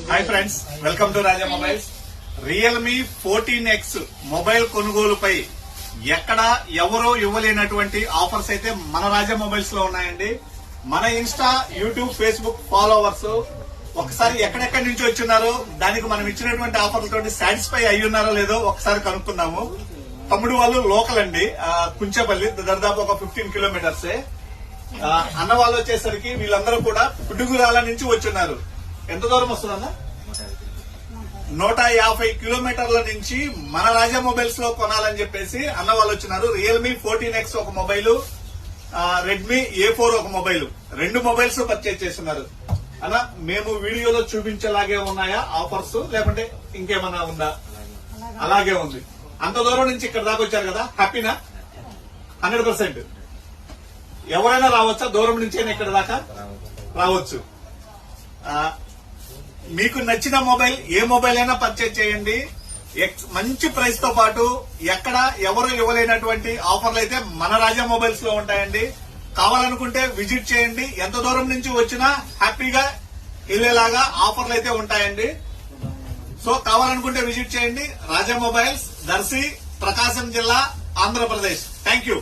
Hi friends, welcome to Raja mobiles. Realme 14X mobile కొనుగోలుపై ఎక్కడ ఎవరో ఇవ్వలేనటువంటి ఆఫర్స్ అయితే మన రాజా మొబైల్స్ లో ఉన్నాయండి. మన ఇన్స్టా, యూట్యూబ్, ఫేస్బుక్ ఫాలోవర్స్ ఒకసారి ఎక్కడెక్కడి నుంచి వచ్చిన్నారో దానికి మనం ఇచ్చినటువంటి ఆఫర్లతోటి సాటిస్ఫై అయ్యి ఉన్నారో లేదో ఒకసారి కనుక్కుందాము. తమ్ముడు వాళ్ళు లోకల్ అండి, కుంచేపల్లి, దాదాపు ఒక 15 కిలోమీటర్సే. అన్న వాళ్ళు వచ్చేసరికి వీళ్ళందరూ కూడా పిడుగురాల నుంచి వచ్చున్నారు. ఎంత దూరం వస్తుందన్న? 150 కిలోమీటర్ల నుంచి మన రాజా మొబైల్స్ లో కొనాలని చెప్పేసి అన్న వాళ్ళు వచ్చినారు. రియల్మీ 14X ఒక మొబైల్, రెడ్మీ A4 ఒక మొబైల్, 2 మొబైల్స్ పర్చేజ్ చేస్తున్నారు. అన్న, మేము వీడియోలో చూపించేలాగే ఉన్నాయా ఆఫర్స్, లేకుంటే ఇంకేమన్నా ఉందా? అలాగే ఉంది. అంత దూరం నుంచి ఇక్కడ దాకా వచ్చారు కదా, హ్యాపీనా? 100%. ఎవరైనా రావచ్చా? దూరం నుంచి ఇక్కడ దాకా రావచ్చు. మీకు నచ్చిన మొబైల్, ఏ మొబైల్ అయినా పర్చేజ్ చేయండి. మంచి ప్రైస్ తో పాటు ఎక్కడ ఎవరు ఇవ్వలేనటువంటి ఆఫర్లు అయితే మన రాజా మొబైల్స్ లో ఉంటాయండి. కావాలనుకుంటే విజిట్ చేయండి. ఎంత దూరం నుంచి వచ్చినా హ్యాపీగా వెళ్లేలాగా ఆఫర్లు అయితే ఉంటాయండి. సో కావాలనుకుంటే విజిట్ చేయండి. రాజా మొబైల్స్, దర్శి, ప్రకాశం జిల్లా, ఆంధ్రప్రదేశ్. Thank you.